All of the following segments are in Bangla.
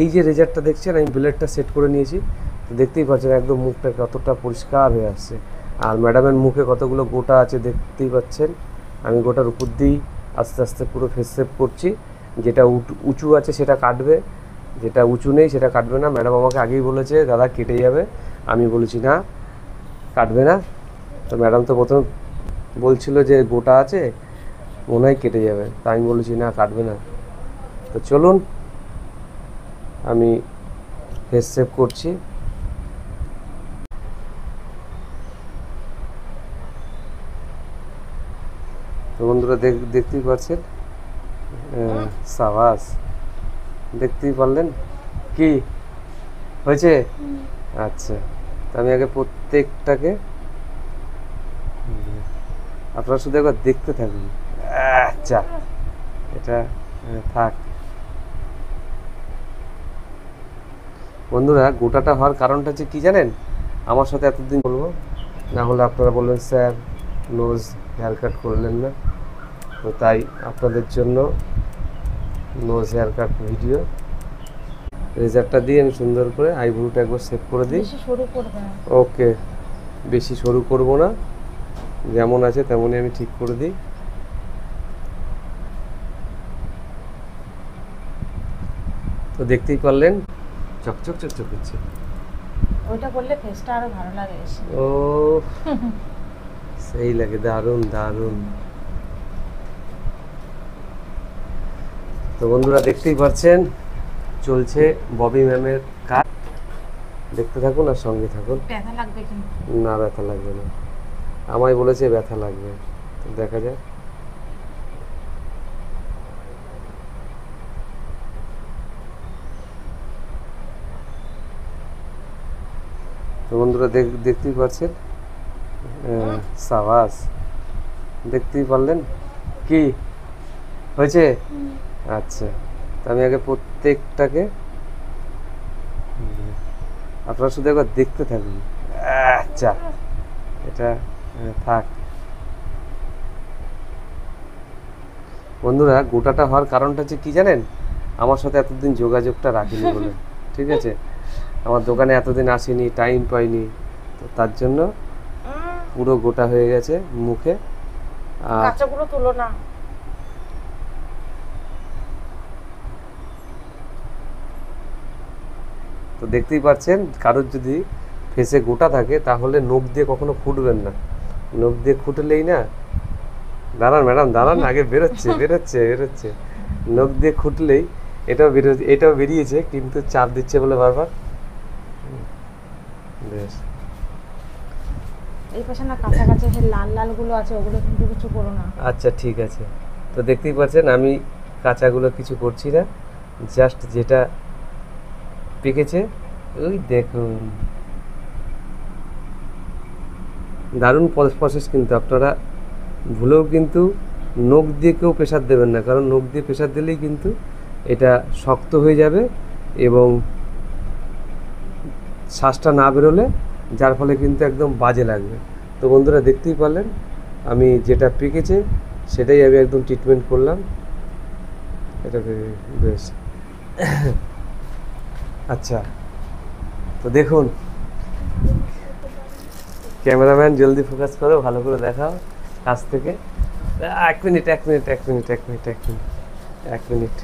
এই যে রেজাল্টটা দেখছেন, আমি ব্লেডটা সেট করে নিয়েছি, তো দেখতেই পাচ্ছেন একদম মুখটা কতটা পরিষ্কার হয়ে আসছে। আর ম্যাডামের মুখে কতগুলো গোটা আছে দেখতেই পাচ্ছেন। আমি গোটার উপর দিয়েই আস্তে আস্তে পুরো ফেস সেভ করছি। যেটা উঁচু আছে সেটা কাটবে, যেটা উঁচু নেই সেটা কাটবে না। ম্যাডাম আমাকে আগেই বলেছে দাদা কেটে যাবে, আমি বলেছি না কাটবে না। তো ম্যাডাম তো প্রথম বলছিল যে গোটা আছে মনে হয় কেটে যাবে, তাই আমি বলেছি না কাটবে না। তো চলুন আমি ফেস সেভ করছি। তো বন্ধুরা দেখতেই পাচ্ছেন, সাবাস, দেখতেই পারলেন কি হয়েছে। আচ্ছা, তো আমি আগে প্রত্যেকটাকে, আপনারা শুধু একবার দেখতে থাকুন। আচ্ছা, এটা থাক। বন্ধুরা গোটাটা হওয়ার কারণটা হচ্ছে কি জানেন, আমার সাথে এতদিন বলবো না হলে আপনারা বলবেন স্যার নোজ হেয়ার কাট করলেন না, তো তাই আপনাদের জন্য নোজ হেয়ার কাট ভিডিও। রেজারটা দিয়ে আমি সুন্দর করে আইব্রোটা একবার সেভ করে দিই। ওকে, বেশি সরু করব না, যেমন আছে তেমনই আমি ঠিক করে দিই। তো দেখতেই পারলেন চকচক চকচক করছে। ওইটা করলে ফেসটা আরো ভালো লাগে। ও সেই লাগে, দারুণ দারুণ। তো বন্ধুরা দেখতেই পাচ্ছেন চলছে ববি ম্যামের কাজ, দেখতে থাকুন আর সঙ্গে থাকুন। ব্যথা লাগবে কিন্তু না, ব্যথা লাগবে না, আমায় বলেছে ব্যথা লাগবে, তো দেখা যাক। তো বন্ধুরা দেখতেই পাচ্ছেন, সাবাস, দেখতেই পারলেন কি হয়েছে। আচ্ছা, তো আমি আগে প্রত্যেকটাকে, আপনারা শুধু একবার দেখতে থাকুন। আচ্ছা, এটা থাক। বন্ধুরা গোটাটা হওয়ার কারণটা হচ্ছে কি জানেন, আমার সাথে এতদিন যোগাযোগটা রাখিনি বলে, ঠিক আছে, আমার দোকানে এতদিন আসেনি, টাইম পাইনি, তো তার জন্য পুরো গোটা হয়ে গেছে মুখে। আর কাঁচাগুলো তুলো না। তো দেখতেই পাচ্ছেন কারোর যদি ফেসে গোটা থাকে তাহলে নখ দিয়ে কখনো খুঁটবেন না, নখ দিয়ে খুঁটলেই না, দাঁড়ান ম্যাডাম দাঁড়ান, আগে বেরোচ্ছে বেরোচ্ছে বেরোচ্ছে, নখ দিয়ে খুঁটলেই এটাও বেরিয়েছে, কিন্তু চাপ দিচ্ছে বলে বারবার। বেশ, এই পাশে না কাছাকাছি যে লাল লাল গুলো আছে ওগুলো কিন্তু কিছু করো না। আচ্ছা ঠিক আছে। তো দেখতেই পাচ্ছেন আমি কাঁচাগুলো কিছু করছি না, জাস্ট যেটা পেকেছে ওই দেখুন। দারুণ প্রসেস, কিন্তু আপনারা ভুলেও কিন্তু নখ দিয়ে কেউ প্রেশার দেবেন না, কারণ নখ দিয়ে প্রেশার দিলেই কিন্তু এটা শক্ত হয়ে যাবে এবং শ্বাসটা না বেরোলে, যার ফলে কিন্তু একদম বাজে লাগবে। তো বন্ধুরা দেখতেই পারলেন আমি যেটা পেকেছে সেটাই আমি একদম ট্রিটমেন্ট করলাম। এটা বেশ আচ্ছা, তো দেখুন ক্যামেরাম্যান জলদি ফোকাস করো, ভালো করে দেখাও কাছ থেকে। এক মিনিট এক মিনিট এক মিনিট এক মিনিট এক মিনিট এক মিনিট।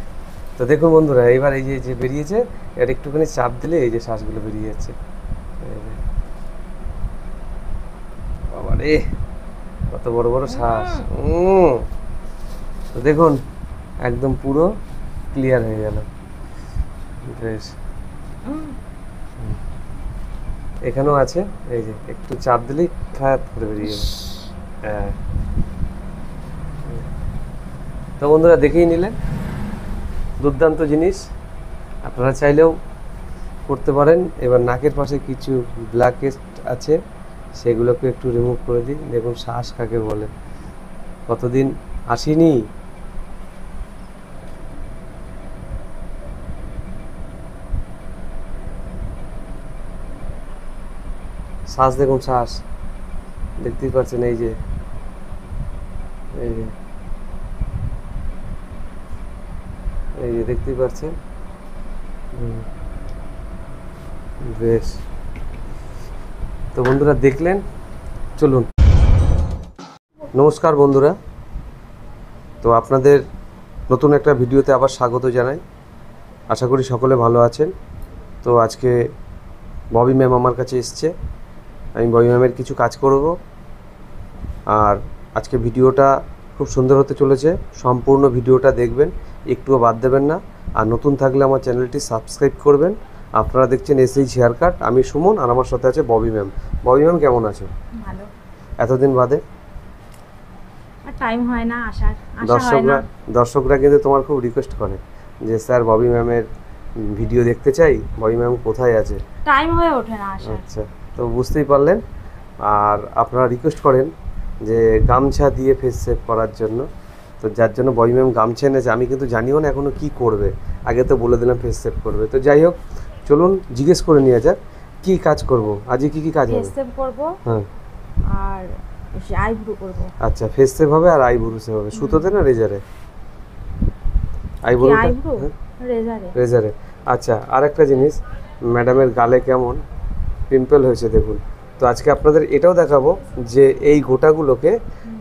তো দেখুন বন্ধুরা এবার এই যে বেরিয়েছে, এটা একটুখানি চাপ দিলে এই যে শ্বাসগুলো বেরিয়ে যাচ্ছে। বাবা রে, কত বড় বড় শ্বাস। তো দেখুন একদম পুরো ক্লিয়ার হয়ে গেল। বেশ, এখানেও আছে, এই যে একটু চাপ দিলেই খাত করে বেরিয়ে যাবে। হ্যাঁ, তো বন্ধুরা দেখেই নিলেন, দুর্দান্ত জিনিস, আপনারা চাইলেও করতে পারেন। এবার নাকের পাশে কিছু ব্ল্যাকেস্ট আছে সেগুলোকে একটু রিমুভ করে দিই। দেখুন শ্বাস কাকে বলে, কতদিন আসেনি। শ্বাস দেখুন, শ্বাস দেখতেই পাচ্ছেন, এই যে এই যে এই যে দেখতেই পাচ্ছেন। বেশ, তো বন্ধুরা দেখলেন, চলুন। নমস্কার বন্ধুরা, তো আপনাদের নতুন একটা ভিডিওতে আবার স্বাগত জানাই। আশা করি সকলে ভালো আছেন। তো আজকে ববি ম্যাম আমার কাছে এসছে, আমি ববি ম্যামের কিছু কাজ করব। আর আজকে ভিডিওটা খুব সুন্দর হতে চলেছে, সম্পূর্ণ ভিডিওটা দেখবেন, একটুও বাদ দেবেন না। আর নতুন থাকলে আমার চ্যানেলটি সাবস্ক্রাইব করবেন। আপনারা দেখছেন SH হেয়ার কাট, আমি সুমন, আর আমার সাথে আছে ববি ম্যাম। ববি ম্যাম কেমন আছো? ভালো। এতদিন বাদে। আর টাইম হয় না আসার, আসা হয় না। দর্শকরা কিন্তু তোমার খুব রিকোয়েস্ট করে যে স্যার ববি ম্যামের ভিডিও দেখতে চাই, ববি ম্যাম কোথায় আছে। টাইম হয়ে ওঠে না আসার। আচ্ছা, তো বুঝতেই পারলেন। আর আপনারা রিকোয়েস্ট করেন যে গামছা দিয়ে ফেস সেভ করার জন্য, তো যার জন্য ববি ম্যাম গামছা এনেছে। আমি কিন্তু জানিও না এখনও কী করবে, আগে তো বলে দিলাম ফেস সেভ করবে। তো যাই হোক, চলুন জিজ্ঞেস করে নিয়ে যাক কী কাজ করব আজকে, কী কাজ হবে। ফেস সেভ করব হ্যাঁ, আর আইব্রো করব। আচ্ছা, ফেস সেভ হবে আর আইব্রো সেভ হবে। সুতোতে না রেজারে? Eyebrow eyebrow রেজারে। রেজারে। আচ্ছা, আর একটা জিনিস, ম্যাডামের গালে কেমন পিম্পল হয়েছে দেখুন। তো আজকে আপনাদের এটাও দেখাবো যে এই গোটাগুলোকে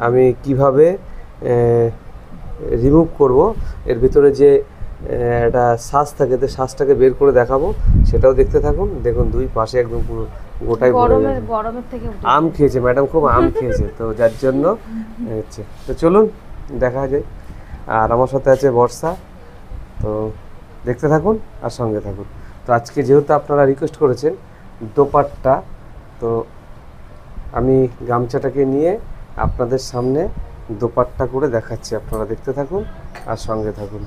আমি কিভাবে রিমুভ করব। এর ভিতরে যে একটা শ্বাস থাকে, তো শ্বাসটাকে বের করে দেখাবো, সেটাও দেখতে থাকুন। দেখুন দুই পাশে একদম পুরো গোটাই ভরে গেছে। গরমের থেকে আম খেয়েছে ম্যাডাম, খুব আম খেয়েছে, তো যার জন্য হচ্ছে। তো চলুন দেখা যায়। আর আমার সাথে আছে বর্ষা, তো দেখতে থাকুন আর সঙ্গে থাকুন। তো আজকে যেহেতু আপনারা রিকোয়েস্ট করেছেন দোপাট্টা, তো আমি গামছাটাকে নিয়ে আপনাদের সামনে দোপাট্টা করে দেখাচ্ছি। আপনারা দেখতে থাকুন আর সঙ্গে থাকুন।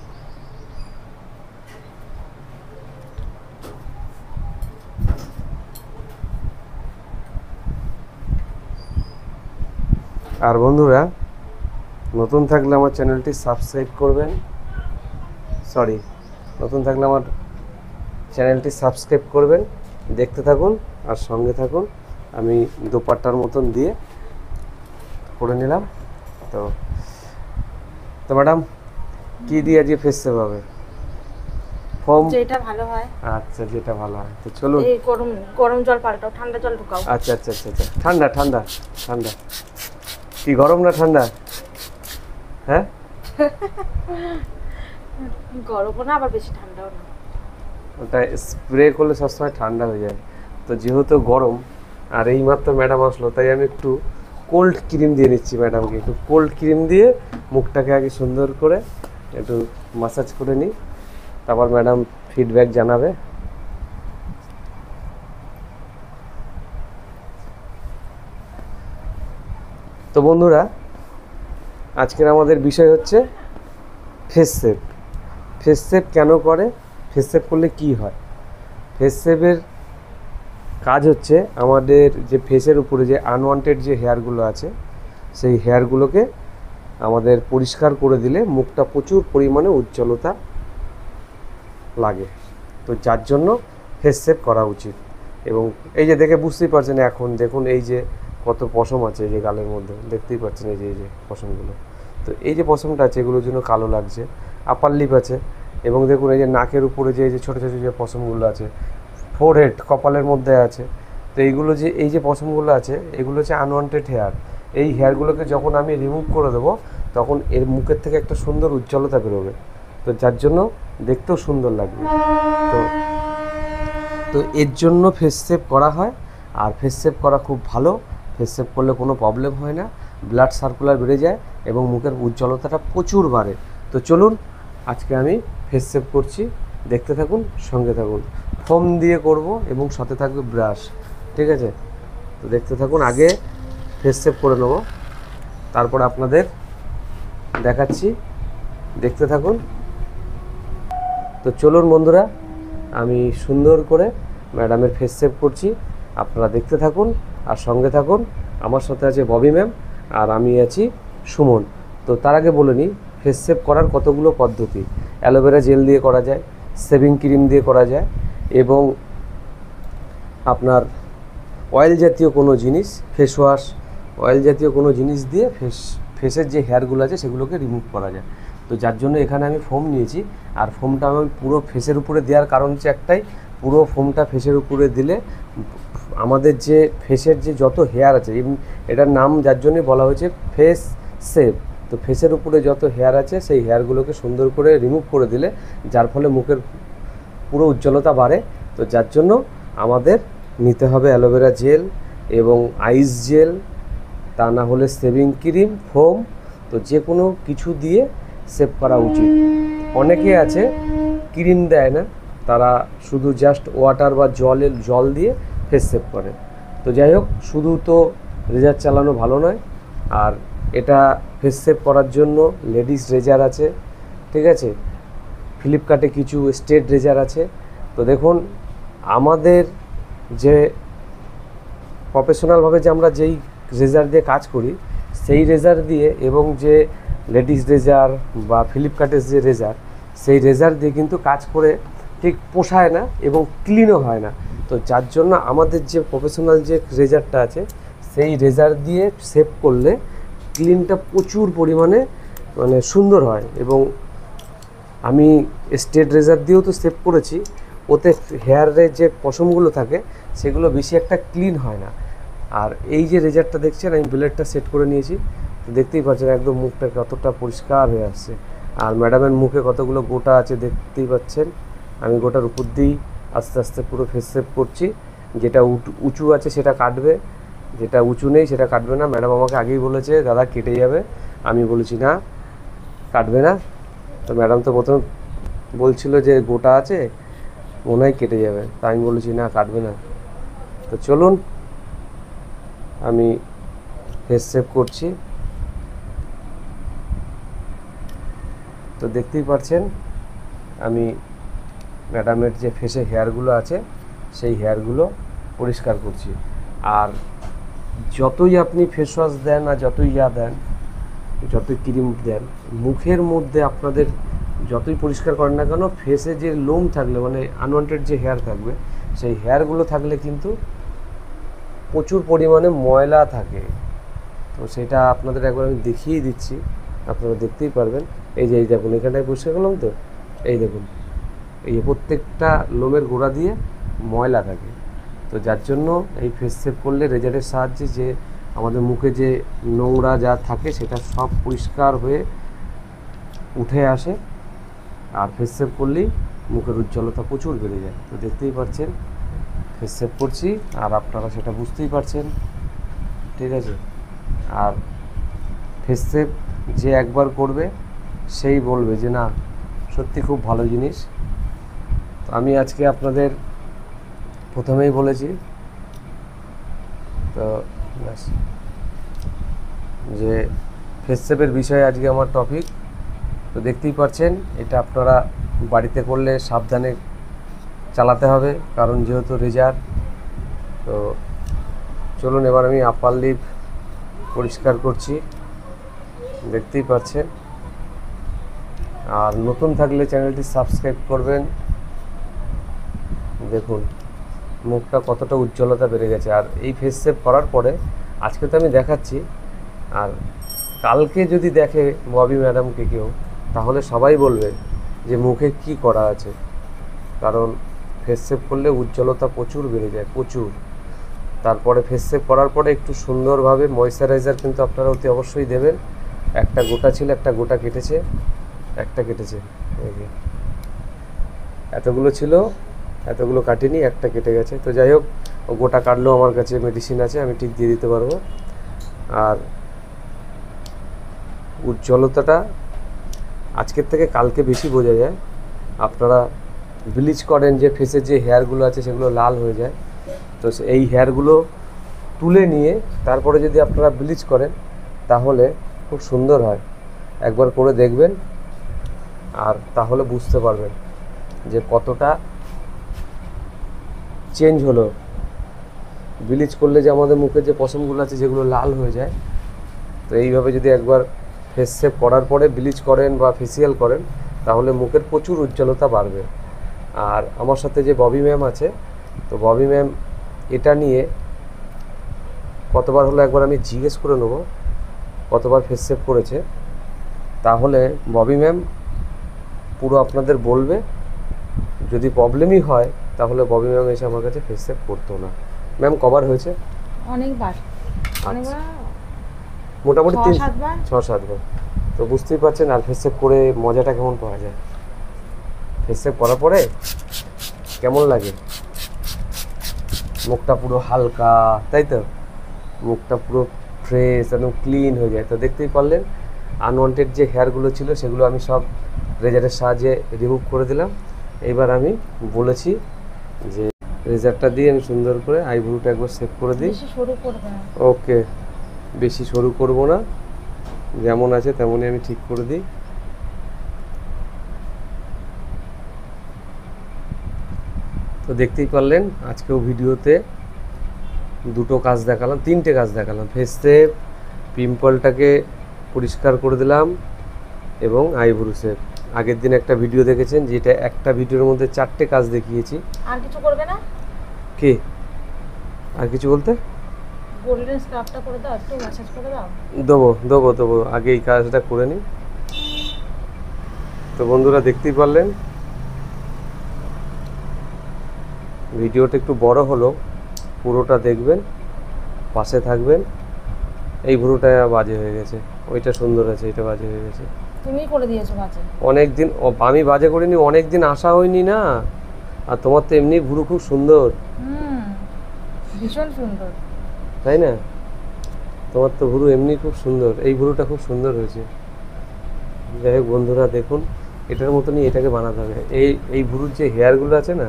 আর বন্ধুরা, নতুন থাকলে আমার চ্যানেলটি সাবস্ক্রাইব করবেন। নতুন থাকলে আমার চ্যানেলটি সাবস্ক্রাইব করবেন, দেখতে থাকুন আর সঙ্গে থাকুন। আমি দোপাট্টার মতন দিয়ে করে নিলাম। তো ম্যাডাম কি দিয়ে আজকে ফেস সেভ হবে? ফোম, যেটা ভালো হয়। আচ্ছা, যেটা ভালো হয়। তো চলুন। এই গরম জল পাল্টাও, ঠান্ডা জল ঢুকাও। আচ্ছা আচ্ছা আচ্ছা আচ্ছা, ঠান্ডা ঠান্ডা ঠান্ডা। কি গরম না ঠান্ডা? হ্যাঁ, গরমও না আবার বেশি ঠান্ডাও না। ওটা স্প্রে করলে সবসময় ঠান্ডা হয়ে যায়। তো যেহেতু গরম আর এইমাত্র ম্যাডাম আসলো, তাই আমি একটু কোল্ড ক্রিম দিয়ে নিচ্ছি ম্যাডামকে। একটু কোল্ড ক্রিম দিয়ে মুখটাকে আগে সুন্দর করে একটু মাসাজ করে নিই, তারপর ম্যাডাম ফিডব্যাক জানাবে। তো বন্ধুরা, আজকের আমাদের বিষয় হচ্ছে ফেস সেভ। ফেস সেভ কেন করে, ফেস সেভ করলে কি হয়? ফেস সেভের কাজ হচ্ছে আমাদের যে ফেসের উপরে যে আনওয়ান্টেড যে হেয়ারগুলো আছে, সেই হেয়ারগুলোকে আমাদের পরিষ্কার করে দিলে মুখটা প্রচুর পরিমাণে উজ্জ্বলতা লাগে। তো যার জন্য ফেস সেভ করা উচিত। এবং এই যে দেখে বুঝতেই পারছেন, এখন দেখুন এই যে কত পশম আছে এই যে গালের মধ্যে, দেখতেই পাচ্ছেন এই যে পশমগুলো। তো এই যে পশমটা আছে এগুলোর জন্য কালো লাগছে। আপার লিপ আছে, এবং দেখুন এই যে নাকের উপরে যে এই যে ছোটো ছোটো যে পশমগুলো আছে, ফোরহেড কপালের মধ্যে আছে। তো এইগুলো যে এই যে পশমগুলো আছে, এগুলো হচ্ছে আনওয়ান্টেড হেয়ার। এই হেয়ারগুলোকে যখন আমি রিমুভ করে দেবো, তখন এর মুখের থেকে একটা সুন্দর উজ্জ্বলতা বেরোবে। তো যার জন্য দেখতেও সুন্দর লাগবে। তো এর জন্য ফেস সেভ করা হয়। আর ফেস সেভ করা খুব ভালো। ফেস সেভ করলে কোনো প্রবলেম হয় না, ব্লাড সার্কুলার বেড়ে যায় এবং মুখের উজ্জ্বলতাটা প্রচুর বাড়ে। তো চলুন আজকে আমি ফেস সেভ করছি, দেখতে থাকুন, সঙ্গে থাকুন। ফোম দিয়ে করব এবং সাথে থাকবে ব্রাশ, ঠিক আছে? তো দেখতে থাকুন। আগে ফেস সেভ করে নেব, তারপর আপনাদের দেখাচ্ছি, দেখতে থাকুন। তো চলুন বন্ধুরা, আমি সুন্দর করে ম্যাডামের ফেস সেভ করছি, আপনারা দেখতে থাকুন আর সঙ্গে থাকুন। আমার সাথে আছে ববি ম্যাম আর আমি আছি সুমন। তো তার আগে বলে নিই, ফেস সেভ করার কতগুলো পদ্ধতি। অ্যালোভেরা জেল দিয়ে করা যায়, শেভিং ক্রিম দিয়ে করা যায়, এবং আপনার অয়েল জাতীয় কোনো জিনিস, ফেস ওয়াশ, অয়েল জাতীয় কোনো জিনিস দিয়ে ফেসের যে হেয়ারগুলো আছে সেগুলোকে রিমুভ করা যায়। তো যার জন্য এখানে আমি ফোম নিয়েছি। আর ফোমটা আমি পুরো ফেসের উপরে দেওয়ার কারণ হচ্ছে একটাই, পুরো ফোমটা ফেসের উপরে দিলে আমাদের যে ফেসের যে যত হেয়ার আছে, এটার নাম যার জন্যই বলা হয়েছে ফেস সেভ। তো ফেসের উপরে যত হেয়ার আছে সেই হেয়ারগুলোকে সুন্দর করে রিমুভ করে দিলে যার ফলে মুখের পুরো উজ্জ্বলতা বাড়ে। তো যার জন্য আমাদের নিতে হবে অ্যালোভেরা জেল এবং আইস জেল, তা না হলে সেভিং ক্রিম, ফোম। তো যে কোনো কিছু দিয়ে সেভ করা উচিত। অনেকে আছে ক্রিম দেয় না, তারা শুধু জাস্ট ওয়াটার বা জল দিয়ে ফেস সেভ করে। তো যাই হোক, শুধু তো রেজার চালানো ভালো নয়। আর এটা ফেস সেভ করার জন্য লেডিস রেজার আছে, ঠিক আছে, ফ্লিপকার্টে কিছু স্ট্রেট রেজার আছে। তো দেখুন, আমাদের যে প্রফেশনালভাবে যে আমরা যেই রেজার দিয়ে কাজ করি, সেই রেজার দিয়ে এবং যে লেডিস রেজার বা ফ্লিপকার্টের যে রেজার, সেই রেজার দিয়ে কিন্তু কাজ করে ঠিক পোষায় না এবং ক্লিনও হয় না। তো যার জন্য আমাদের যে প্রফেশনাল যে রেজারটা আছে, সেই রেজার দিয়ে সেভ করলে ক্লিনটা প্রচুর পরিমাণে মানে সুন্দর হয়। এবং আমি স্ট্রেট রেজার দিয়েও তো সেভ করেছি, ওতে হেয়ারের যে পশমগুলো থাকে সেগুলো বেশি একটা ক্লিন হয় না। আর এই যে রেজারটা দেখছেন, আমি ব্লেডটা সেট করে নিয়েছি, তো দেখতেই পাচ্ছেন একদম মুখটা কতটা পরিষ্কার হয়ে আসছে। আর ম্যাডামের মুখে কতগুলো গোটা আছে দেখতেই পাচ্ছেন। আমি গোটার উপর দিয়েই আস্তে আস্তে পুরো ফেস সেভ করছি। যেটা উঁচু আছে সেটা কাটবে, যেটা উঁচু নেই সেটা কাটবে না। ম্যাডাম আমাকে আগেই বলেছে দাদা কেটে যাবে, আমি বলেছি না কাটবে না। তো ম্যাডাম তো প্রথম বলছিল যে গোটা আছে মনে হয় কেটে যাবে, তা আমি বলেছি না কাটবে না। তো চলুন আমি ফেস সেভ করছি। তো দেখতেই পাচ্ছেন আমি ম্যাডামের যে ফেসে হেয়ারগুলো আছে সেই হেয়ারগুলো পরিষ্কার করছি। আর যতই আপনি ফেস ওয়াশ দেন আর যতই দেন, যতই ক্রিম দেন, মুখের মধ্যে আপনাদের যতই পরিষ্কার করেন না কেন, ফেসে যে লোম থাকলে মানে আনওয়ান্টেড যে হেয়ার থাকবে, সেই হেয়ারগুলো থাকলে কিন্তু প্রচুর পরিমাণে ময়লা থাকে। তো সেটা আপনাদের একবার আমি দেখিয়ে দিচ্ছি, আপনারা দেখতেই পারবেন। এই যে এই দেখুন, এখানটায় পরিষ্কার করলাম তো, এই দেখুন এই প্রত্যেকটা লোমের গোড়া দিয়ে ময়লা থাকে। তো যার জন্য এই ফেস সেভ করলে রেজারের সাহায্যে যে আমাদের মুখে যে নোংরা যা থাকে সেটা সব পরিষ্কার হয়ে উঠে আসে। আর ফেস সেভ করলেই মুখের উজ্জ্বলতা প্রচুর বেড়ে যায়। তো দেখতেই পাচ্ছেন ফেস সেভ করছি, আর আপনারা সেটা বুঝতেই পারছেন, ঠিক আছে। আর ফেস সেভ যে একবার করবে সেই বলবে যে না সত্যি খুব ভালো জিনিস। তো আমি আজকে আপনাদের প্রথমেই বলেছি তো যে ফেস সেভের বিষয়ে আজকে আমার টপিক। তো দেখতেই পাচ্ছেন এটা আপনারা বাড়িতে করলে সাবধানে চালাতে হবে, কারণ যেহেতু রেজার। তো চলুন এবার আমি আপার লিপ পরিষ্কার করছি, দেখতেই পাচ্ছেন। আর নতুন থাকলে চ্যানেলটি সাবস্ক্রাইব করবেন। দেখুন মুখটা কতটা উজ্জ্বলতা বেড়ে গেছে। আর এই ফেস সেভ করার পরে আজকে তো আমি দেখাচ্ছি, আর কালকে যদি দেখে ববি ম্যাডামকে কেউ, তাহলে সবাই বলবে যে মুখে কি করা আছে। কারণ ফেস সেভ করলে উজ্জ্বলতা প্রচুর বেড়ে যায়, প্রচুর। তারপরে ফেস সেভ করার পরে একটু সুন্দরভাবে ময়শ্চারাইজার কিন্তু আপনারা অতি অবশ্যই দেবেন। একটা গোটা ছিল, একটা গোটা কেটেছে, একটা কেটেছে, এতগুলো ছিল, এতগুলো কাটিনি, একটা কেটে গেছে। তো যাই হোক, গোটা কাটলেও আমার কাছে মেডিসিন আছে, আমি ঠিক দিয়ে দিতে পারবো। আর উজ্জ্বলতাটা আজকের থেকে কালকে বেশি বোঝা যায়। আপনারা ব্লিচ করেন যে ফেসের যে হেয়ারগুলো আছে সেগুলো লাল হয়ে যায়, তো এই হেয়ারগুলো তুলে নিয়ে তারপরে যদি আপনারা ব্লিচ করেন তাহলে খুব সুন্দর হয়। একবার করে দেখবেন, আর তাহলে বুঝতে পারবেন যে কতটা চেঞ্জ হলো। ব্লিচ করলে যে আমাদের মুখে যে পশমগুলো আছে যেগুলো লাল হয়ে যায়, তো এইভাবে যদি একবার ফেস সেভ করার পরে ব্লিচ করেন বা ফেসিয়াল করেন তাহলে মুখের প্রচুর উজ্জ্বলতা বাড়বে। আর আমার সাথে যে ববি ম্যাম আছে, তো ববি ম্যাম এটা নিয়ে কতবার হলো একবার আমি জিজ্ঞেস করে নেবো কতবার ফেস সেভ করেছে। তাহলে ববি ম্যাম পুরো আপনাদের বলবে। যদি প্রবলেমই হয় তাহলে ববি ম্যাম এসে আমার কাছে ফেস সেভ করতো না। ম্যাম কবার হয়েছে? অনেকবার অনেকবার মোটামুটি 6-7 বার। 6-7 বার। তো বুঝতেই পারছেন আর ফেস সেভ করে মজাটা কেমন পাওয়া যায়। ফেস সেভ করার পরে কেমন লাগে, মুখটা পুরো হালকা, তাই তো? মুখটা পুরো ফ্রেশ, একদম ক্লিন হয়ে যায়। তো দেখতেই পারলেন আনওয়ান্টেড যে হেয়ারগুলো ছিল সেগুলো আমি সব রেজারের সাহায্যে রিমুভ করে দিলাম। এবার আমি বলেছি যে রেজারটা দিয়ে আমি সুন্দর করে আইব্রোটা একবার সেভ করে দিই। বেশি সরু করবে না। ওকে, বেশি সরু করব না, যেমন আছে তেমনই আমি ঠিক করে দিই। তো দেখতেই পারলেন আজকেও ভিডিওতে দুটো কাজ দেখালাম, 3টে কাজ দেখালাম। ফেস সেভ, পিম্পলটাকে পরিষ্কার করে দিলাম এবং আইব্রো সেভ। আগের দিন একটা ভিডিও দেখেছেন যেটা একটা ভিডিওর মধ্যে 4টে কাজ দেখিয়েছি। আর কিছু করবে না? কি আর কিছু বলতে? গোল্ডেন স্ক্রাবটা করে দাও, একটু ম্যাসাজ করে দাও। দেবো, আগে এই কাজটা করে নিই। তো বন্ধুরা দেখতেই পারলেন ভিডিওটা একটু বড় হলো, পুরোটা দেখবেন, পাশে থাকবেন। এই ভুরুটা বাজে হয়ে গেছে, ওইটা সুন্দর আছে, এটা বাজে হয়ে গেছে। তুমিই করে দিয়েছো বাজে। অনেক দিন আমি বাজে করিনি, অনেক দিন আসা হয়নি না। আর তোমার তো এমনি ভুরু খুব সুন্দর, ভীষণ সুন্দর, তাই না? তোমার তো ভুরু এমনি খুব সুন্দর, এই ভুরুটা খুব সুন্দর হয়েছে। যাই হোক বন্ধুরা দেখুন, এটার মতনই এটাকে বানাতে হবে। এই ভুরুর যে হেয়ারগুলো আছে না,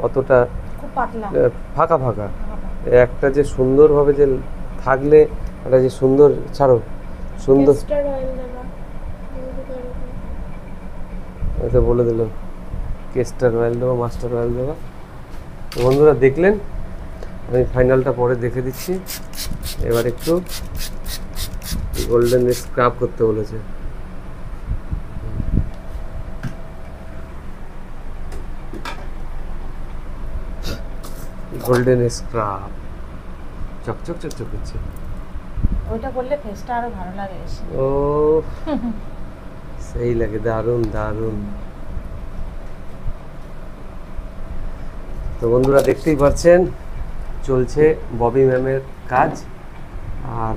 অতটা খুব পাতলা, ফাঁকা ফাঁকা, একটা যে সুন্দরভাবে যে থাকলে একটা যে সুন্দর, ছাড়ো সুন্দর, এটা বলে দিল কেস্টার অয়েল দেবো, মাস্টার অয়েল দেবো। তো বন্ধুরা দেখলেন, আমি ফাইনালটা পরে দেখে দিচ্ছি। এবার একটু গোল্ডেন স্ক্রাব করতে বলেছে। গোল্ডেন স্ক্রাব চকচক চকচক করছে। ওইটা করলে ফেসটা আরো ভালো লাগে বেশি। ও সেই লাগে, দারুণ দারুণ। তো বন্ধুরা দেখতেই পাচ্ছেন চলছে ববি ম্যামের কাজ। আর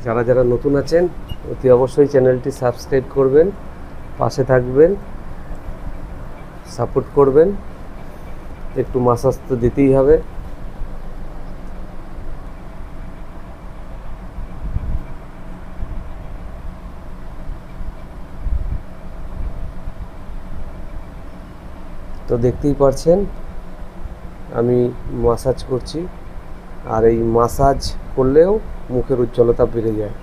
যারা যারা নতুন আছেন অতি অবশ্যই চ্যানেলটি সাবস্ক্রাইব করবেন, পাশে থাকবেন, সাপোর্ট করবেন। একটু মাসাজ তো দিতেই হবে। তো দেখতেই পাচ্ছেন আমি মাসাজ করছি, আর এই মাসাজ করলেও মুখের উজ্জ্বলতা বেড়ে যায়।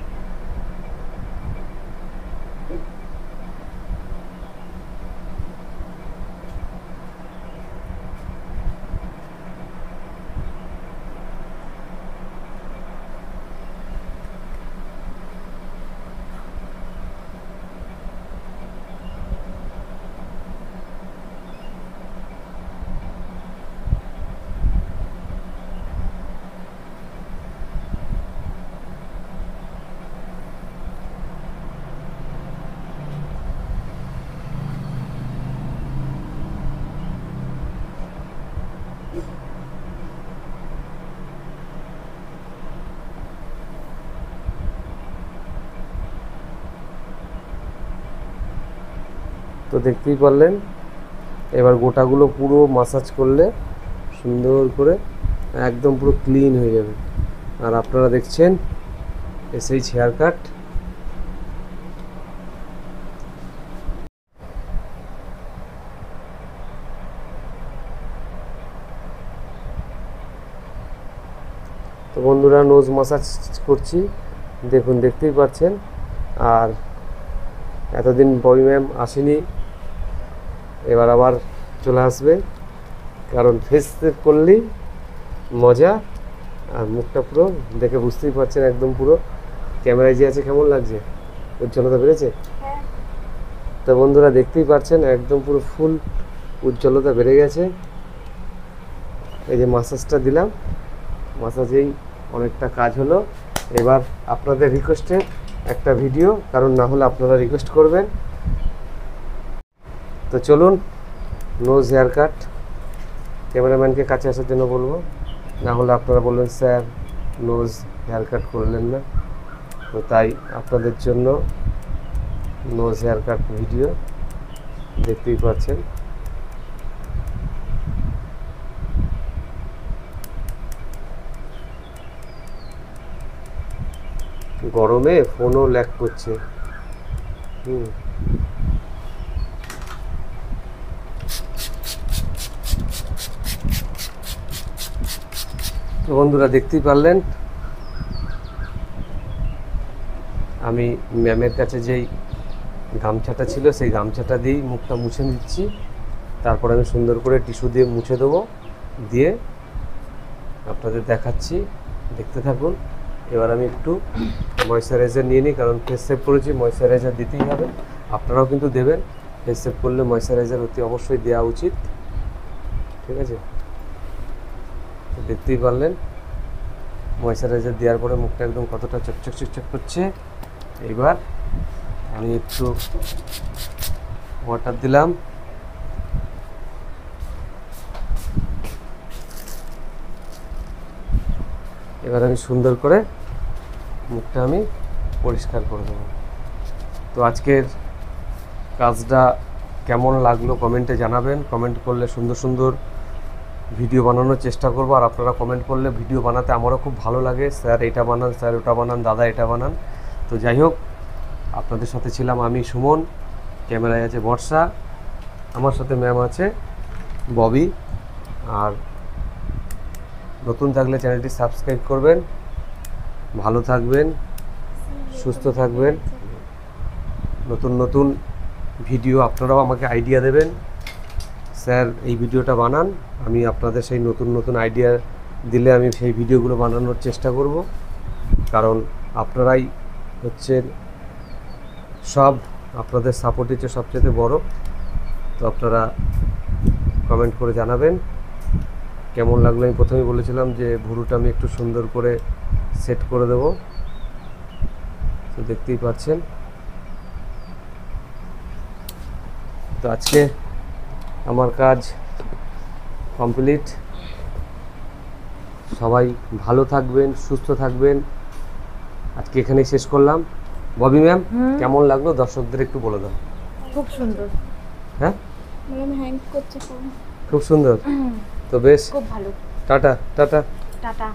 তো দেখতেই পারলেন, এবার গোটাগুলো পুরো মাসাজ করলে সুন্দর করে একদম পুরো ক্লিন হয়ে যাবে। আর আপনারা দেখছেন এসএইচ হেয়ার কাট। তো বন্ধুরা নোজ মাসাজ করছি, দেখুন দেখতেই পাচ্ছেন। আর এতদিন ববি ম্যাম আসেনি, এবার আবার চলে আসবে, কারণ ফেস সেভ করলেই মজা। আর মুখটা পুরো দেখে বুঝতেই পারছেন একদম পুরো ক্যামেরায় যে আছে কেমন লাগছে, উজ্জ্বলতা বেড়েছে। তো বন্ধুরা দেখতেই পাচ্ছেন একদম পুরো ফুল উজ্জ্বলতা বেড়ে গেছে। এই যে মাসাজটা দিলাম, মাসাজেই অনেকটা কাজ হলো। এবার আপনাদের রিকোয়েস্টে একটা ভিডিও, কারণ না হলে আপনারা রিকোয়েস্ট করবেন। তো চলুন, নোজ হেয়ার কাট ক্যামেরাম্যানকে কাছে আসার জন্য বলবো, না হলে আপনারা বলবেন স্যার নোজ হেয়ার কাট করলেন না। তো তাই আপনাদের জন্য নোজ হেয়ার কাট ভিডিও দেখতেই পাচ্ছেন। গরমে ফোনও ল্যাগ করছে। তো বন্ধুরা দেখতেই পারলেন, আমি ম্যামের কাছে যেই গামছাটা ছিল সেই গামছাটা দিয়েই মুখটা মুছে নিচ্ছি। তারপর আমি সুন্দর করে টিস্যু দিয়ে মুছে দেবো, দিয়ে আপনাদের দেখাচ্ছি, দেখতে থাকুন। এবার আমি একটু ময়েশ্চারাইজার নিয়ে নিই, কারণ ফেস সেভ করেছি, ময়েশ্চারাইজার দিতেই হবে। আপনারাও কিন্তু দেবেন, ফেস সেভ করলে ময়েশ্চারাইজার অতি অবশ্যই দেওয়া উচিত, ঠিক আছে? দেখতেই পারলেন ময়েশ্চারাইজার দেওয়ার পরে মুখটা একদম কতটা চকচক চকচক করছে। এইবার আমি একটু ওয়াটার দিলাম, এবার আমি সুন্দর করে মুখটা আমি পরিষ্কার করে দেবো। তো আজকের কাজটা কেমন লাগলো কমেন্টে জানাবেন। কমেন্ট করলে সুন্দর সুন্দর ভিডিও বানানোর চেষ্টা করবো, আর আপনারা কমেন্ট করলে ভিডিও বানাতে আমারও খুব ভালো লাগে। স্যার এটা বানান, স্যার ওটা বানান, দাদা এটা বানান। তো যাই হোক, আপনাদের সাথে ছিলাম আমি সুমন, ক্যামেরায় আছে বর্ষা, আমার সাথে ম্যাম আছে ববি। আর নতুন থাকলে চ্যানেলটি সাবস্ক্রাইব করবেন। ভালো থাকবেন, সুস্থ থাকবেন। নতুন নতুন ভিডিও আপনারাও আমাকে আইডিয়া দেবেন, স্যার এই ভিডিওটা বানান। আমি আপনাদের সেই নতুন নতুন আইডিয়া দিলে আমি সেই ভিডিওগুলো বানানোর চেষ্টা করব, কারণ আপনারাই হচ্ছেন সব, আপনাদের সাপোর্ট হচ্ছে সবচেয়ে বড়। তো আপনারা কমেন্ট করে জানাবেন কেমন লাগলো। আমি প্রথমেই বলেছিলাম যে ভুরুটা আমি একটু সুন্দর করে সেট করে দেব, তো দেখতেই পাচ্ছেন। তো আজকে আমার কাজ কমপ্লিট। সবাই ভালো থাকবেন, সুস্থ থাকবেন। আজকে এখানেই শেষ করলাম। ববি ম্যাম কেমন লাগলো দর্শকদের একটু বলে দাও। খুব সুন্দর। হ্যাঁ, ম্যাম হ্যাং করছে ফোন। খুব সুন্দর। তো বেশ, খুব ভালো। Tata tata. টাটা।